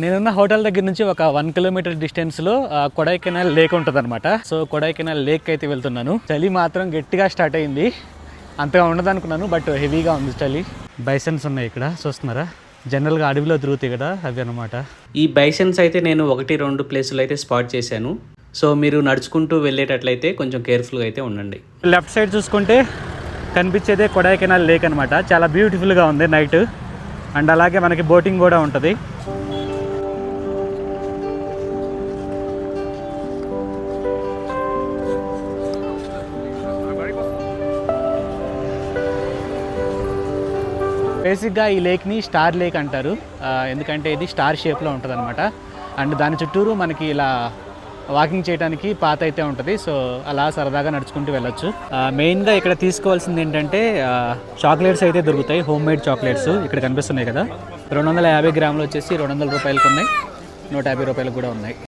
నేనున్న హోటల్ దగ్గర నుంచి ఒక 1 కిలోమీటర్ డిస్టెన్స్లో కొడైకెనాల్ లేక్ ఉంటుంది అనమాట. సో కొడైకెనాల్ లేక్ అయితే వెళ్తున్నాను. చలి మాత్రం గట్టిగా స్టార్ట్ అయింది. అంతగా ఉండదు అనుకున్నాను, బట్ హెవీగా ఉంది చలి. బైసన్స్ ఉన్నాయి ఇక్కడ చూస్తున్నారా, జనరల్గా అడవిలో తిరుగుతాయి కదా అవి అనమాట. ఈ బైసన్స్ అయితే నేను 1-2 ప్లేసులు అయితే స్పాట్ చేశాను. సో మీరు నడుచుకుంటూ వెళ్ళేటట్లయితే కొంచెం కేర్ఫుల్గా అయితే ఉండండి. లెఫ్ట్ సైడ్ చూసుకుంటే కనిపించేదే కొడైకెనాల్ లేక్ అనమాట. చాలా బ్యూటిఫుల్గా ఉంది నైట్. అండ్ అలాగే మనకి బోటింగ్ కూడా ఉంటుంది. బేసిక్గా ఈ లేక్ని స్టార్ లేక్ అంటారు, ఎందుకంటే ఇది స్టార్ షేప్లో ఉంటుంది అనమాట. అండ్ దాని చుట్టూరు మనకి ఇలా వాకింగ్ చేయడానికి పాత అయితే ఉంటుంది. సో అలా సరదాగా నడుచుకుంటూ వెళ్ళొచ్చు. మెయిన్గా ఇక్కడ తీసుకోవాల్సింది ఏంటంటే చాక్లెట్స్ అయితే దొరుకుతాయి, హోమ్ మేడ్ చాక్లెట్స్ ఇక్కడ కనిపిస్తున్నాయి కదా. 250 గ్రాములు వచ్చేసి 200 రూపాయలకు ఉన్నాయి, 150 రూపాయలకు కూడా ఉన్నాయి.